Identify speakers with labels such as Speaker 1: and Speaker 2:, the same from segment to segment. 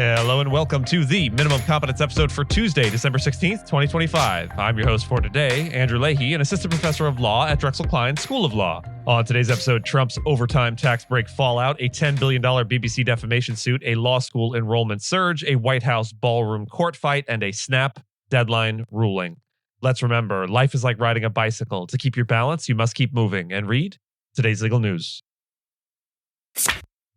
Speaker 1: Hello and welcome to the Minimum Competence episode for Tuesday, December 16th, 2025. I'm your host for today, Andrew Leahy, an assistant professor of law at Drexel Klein School of Law. On today's episode, Trump's overtime tax break fallout, a $10 billion BBC defamation suit, a law school enrollment surge, a White House ballroom court fight, and a snap deadline ruling. Let's remember, life is like riding a bicycle. To keep your balance, you must keep moving. And read today's legal news.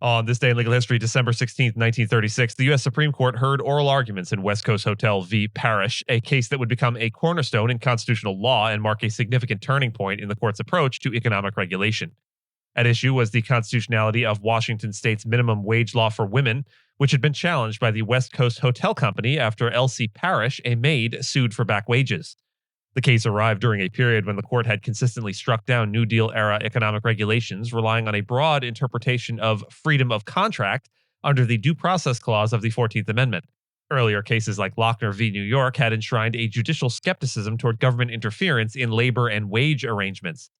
Speaker 1: On this day in legal history, December 16th, 1936, the U.S. Supreme Court heard oral arguments in West Coast Hotel v. Parrish, a case that would become a cornerstone in constitutional law and mark a significant turning point in the court's approach to economic regulation. At issue was the constitutionality of Washington state's minimum wage law for women, which had been challenged by the West Coast Hotel Company after Elsie Parrish, a maid, sued for back wages. The case arrived during a period when the court had consistently struck down New Deal-era economic regulations, relying on a broad interpretation of freedom of contract under the Due Process Clause of the 14th Amendment. Earlier cases like Lochner v. New York had enshrined a judicial skepticism toward government interference in labor and wage arrangements.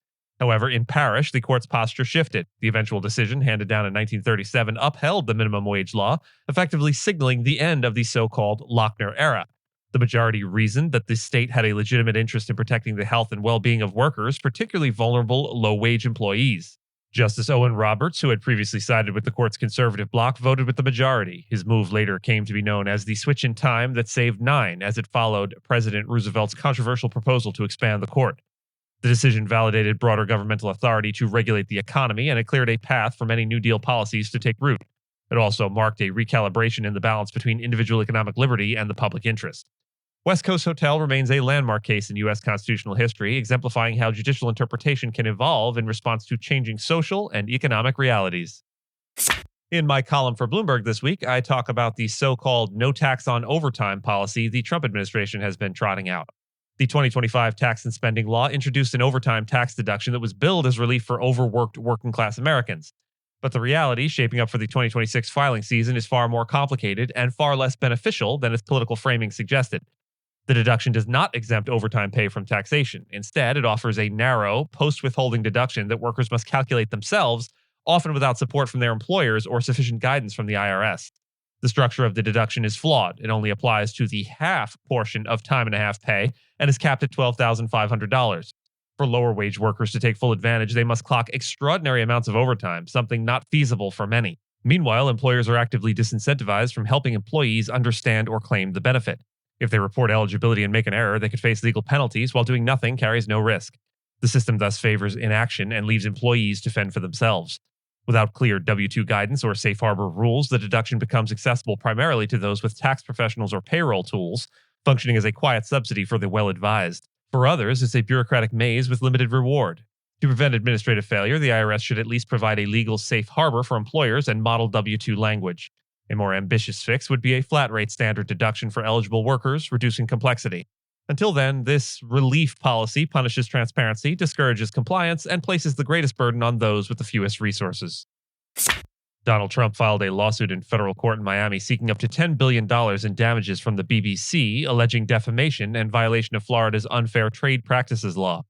Speaker 1: However, in Parrish, the court's posture shifted. The eventual decision, handed down in 1937, upheld the minimum wage law, effectively signaling the end of the so-called Lochner era. The majority reasoned that the state had a legitimate interest in protecting the health and well-being of workers, particularly vulnerable low-wage employees. Justice Owen Roberts, who had previously sided with the court's conservative bloc, voted with the majority. His move later came to be known as the switch in time that saved nine, as it followed President Roosevelt's controversial proposal to expand the court. The decision validated broader governmental authority to regulate the economy, and it cleared a path for many New Deal policies to take root. It also marked a recalibration in the balance between individual economic liberty and the public interest. West Coast Hotel remains a landmark case in U.S. constitutional history, exemplifying how judicial interpretation can evolve in response to changing social and economic realities. In my column for Bloomberg this week, I talk about the so-called no tax on overtime policy the Trump administration has been trotting out. The 2025 tax and spending law introduced an overtime tax deduction that was billed as relief for overworked working-class Americans. But the reality shaping up for the 2026 filing season is far more complicated and far less beneficial than its political framing suggested. The deduction does not exempt overtime pay from taxation. Instead, it offers a narrow, post-withholding deduction that workers must calculate themselves, often without support from their employers or sufficient guidance from the IRS. The structure of the deduction is flawed. It only applies to the half portion of time and a half pay and is capped at $12,500. For lower-wage workers to take full advantage, they must clock extraordinary amounts of overtime, something not feasible for many. Meanwhile, employers are actively disincentivized from helping employees understand or claim the benefit. If they report eligibility and make an error, they could face legal penalties, while doing nothing carries no risk. The system thus favors inaction and leaves employees to fend for themselves. Without clear W-2 guidance or safe harbor rules, the deduction becomes accessible primarily to those with tax professionals or payroll tools, functioning as a quiet subsidy for the well-advised. For others, it's a bureaucratic maze with limited reward. To prevent administrative failure, the IRS should at least provide a legal safe harbor for employers and model W-2 language. A more ambitious fix would be a flat-rate standard deduction for eligible workers, reducing complexity. Until then, this relief policy punishes transparency, discourages compliance, and places the greatest burden on those with the fewest resources. Donald Trump filed a lawsuit in federal court in Miami seeking up to $10 billion in damages from the BBC, alleging defamation and violation of Florida's unfair trade practices law.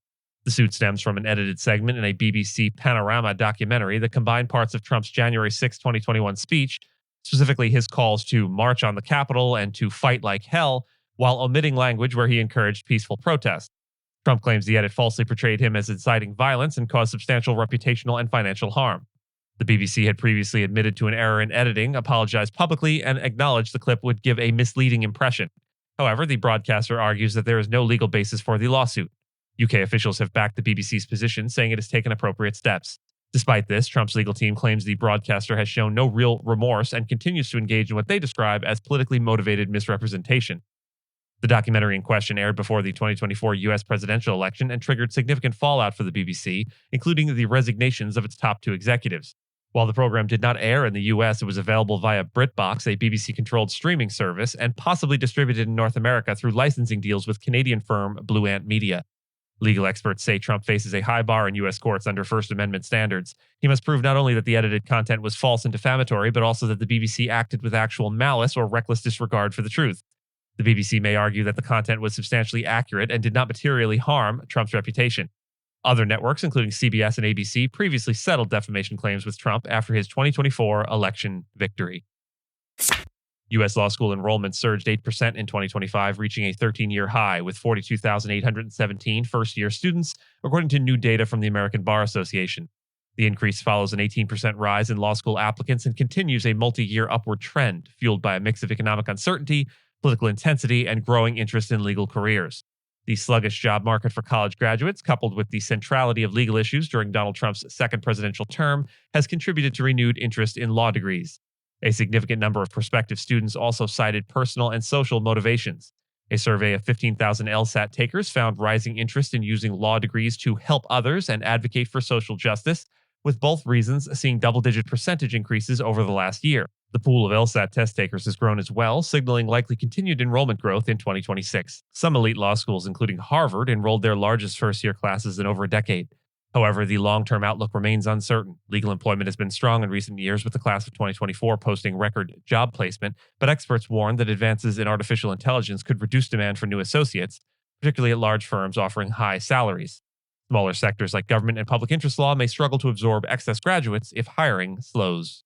Speaker 1: The suit stems from an edited segment in a BBC Panorama documentary that combined parts of Trump's January 6, 2021 speech, specifically his calls to march on the Capitol and to fight like hell, while omitting language where he encouraged peaceful protest. Trump claims the edit falsely portrayed him as inciting violence and caused substantial reputational and financial harm. The BBC had previously admitted to an error in editing, apologized publicly, and acknowledged the clip would give a misleading impression. However, the broadcaster argues that there is no legal basis for the lawsuit. UK officials have backed the BBC's position, saying it has taken appropriate steps. Despite this, Trump's legal team claims the broadcaster has shown no real remorse and continues to engage in what they describe as politically motivated misrepresentation. The documentary in question aired before the 2024 U.S. presidential election and triggered significant fallout for the BBC, including the resignations of its top two executives. While the program did not air in the U.S., it was available via BritBox, a BBC-controlled streaming service, and possibly distributed in North America through licensing deals with Canadian firm Blue Ant Media. Legal experts say Trump faces a high bar in U.S. courts under First Amendment standards. He must prove not only that the edited content was false and defamatory, but also that the BBC acted with actual malice or reckless disregard for the truth. The BBC may argue that the content was substantially accurate and did not materially harm Trump's reputation. Other networks, including CBS and ABC, previously settled defamation claims with Trump after his 2024 election victory. U.S. law school enrollment surged 8% in 2025, reaching a 13-year high with 42,817 first-year students, according to new data from the American Bar Association. The increase follows an 18% rise in law school applicants and continues a multi-year upward trend, fueled by a mix of economic uncertainty, political intensity, and growing interest in legal careers. The sluggish job market for college graduates, coupled with the centrality of legal issues during Donald Trump's second presidential term, has contributed to renewed interest in law degrees. A significant number of prospective students also cited personal and social motivations. A survey of 15,000 LSAT takers found rising interest in using law degrees to help others and advocate for social justice, with both reasons seeing double-digit percentage increases over the last year. The pool of LSAT test takers has grown as well, signaling likely continued enrollment growth in 2026. Some elite law schools, including Harvard, enrolled their largest first-year classes in over a decade. However, the long-term outlook remains uncertain. Legal employment has been strong in recent years, with the class of 2024 posting record job placement, but experts warn that advances in artificial intelligence could reduce demand for new associates, particularly at large firms offering high salaries. Smaller sectors like government and public interest law may struggle to absorb excess graduates if hiring slows.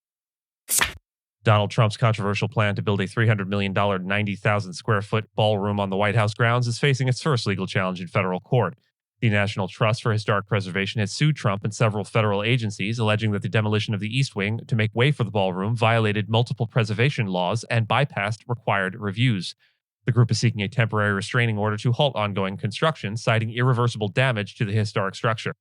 Speaker 1: Donald Trump's controversial plan to build a $300 million, 90,000 square foot ballroom on the White House grounds is facing its first legal challenge in federal court. The National Trust for Historic Preservation has sued Trump and several federal agencies, alleging that the demolition of the East Wing to make way for the ballroom violated multiple preservation laws and bypassed required reviews. The group is seeking a temporary restraining order to halt ongoing construction, citing irreversible damage to the historic structure.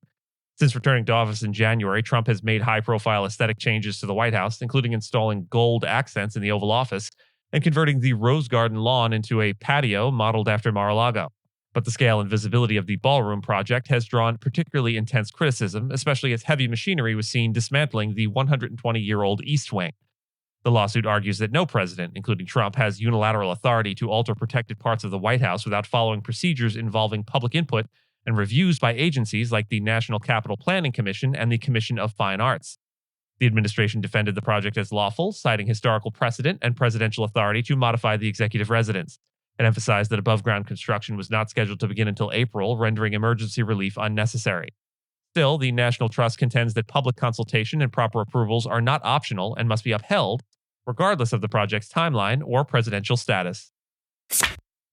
Speaker 1: Since returning to office in January, Trump has made high-profile aesthetic changes to the White House, including installing gold accents in the Oval Office and converting the Rose Garden lawn into a patio modeled after Mar-a-Lago. But the scale and visibility of the ballroom project has drawn particularly intense criticism, especially as heavy machinery was seen dismantling the 120-year-old East Wing. The lawsuit argues that no president, including Trump, has unilateral authority to alter protected parts of the White House without following procedures involving public input and reviews by agencies like the National Capital Planning Commission and the Commission of Fine Arts. The administration defended the project as lawful, citing historical precedent and presidential authority to modify the executive residence. It emphasized that above-ground construction was not scheduled to begin until April, rendering emergency relief unnecessary. Still, the National Trust contends that public consultation and proper approvals are not optional and must be upheld, regardless of the project's timeline or presidential status.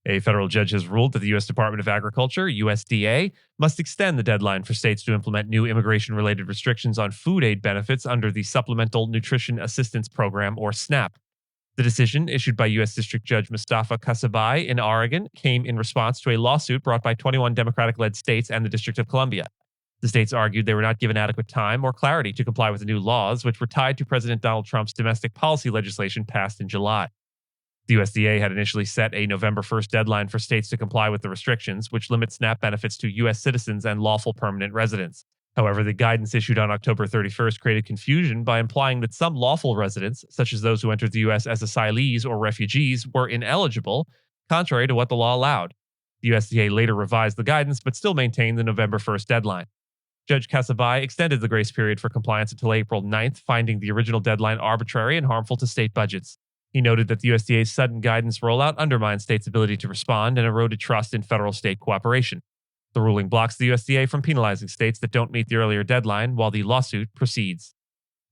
Speaker 1: A federal judge has ruled that the U.S. Department of Agriculture, USDA, must extend the deadline for states to implement new immigration-related restrictions on food aid benefits under the Supplemental Nutrition Assistance Program, or SNAP. The decision, issued by U.S. District Judge Mustafa Kasabai in Oregon, came in response to a lawsuit brought by 21 Democratic-led states and the District of Columbia. The states argued they were not given adequate time or clarity to comply with the new laws, which were tied to President Donald Trump's domestic policy legislation passed in July. The USDA had initially set a November 1st deadline for states to comply with the restrictions, which limit SNAP benefits to U.S. citizens and lawful permanent residents. However, the guidance issued on October 31st created confusion by implying that some lawful residents, such as those who entered the U.S. as asylees or refugees, were ineligible, contrary to what the law allowed. The USDA later revised the guidance, but still maintained the November 1st deadline. Judge Kasabai extended the grace period for compliance until April 9th, finding the original deadline arbitrary and harmful to state budgets. He noted that the USDA's sudden guidance rollout undermined states' ability to respond and eroded trust in federal-state cooperation. The ruling blocks the USDA from penalizing states that don't meet the earlier deadline while the lawsuit proceeds.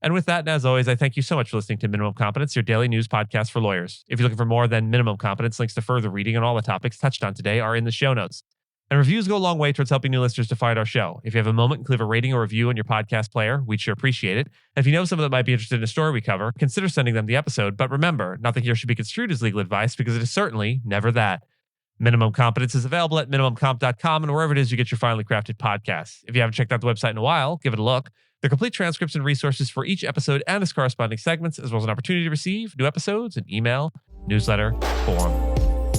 Speaker 1: And with that, and as always, I thank you so much for listening to Minimum Competence, your daily news podcast for lawyers. If you're looking for more than Minimum Competence, links to further reading on all the topics touched on today are in the show notes. And reviews go a long way towards helping new listeners to find our show. If you have a moment and leave a rating or review on your podcast player, we'd sure appreciate it. And if you know someone that might be interested in a story we cover, consider sending them the episode. But remember, nothing here should be construed as legal advice because it is certainly never that. Minimum Competence is available at minimumcomp.com and wherever it is you get your finely crafted podcasts. If you haven't checked out the website in a while, give it a look. There are complete transcripts and resources for each episode and its corresponding segments, as well as an opportunity to receive new episodes, an email, newsletter, form.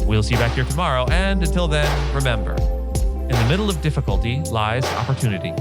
Speaker 1: We'll see you back here tomorrow, and until then, remember, in the middle of difficulty lies opportunity.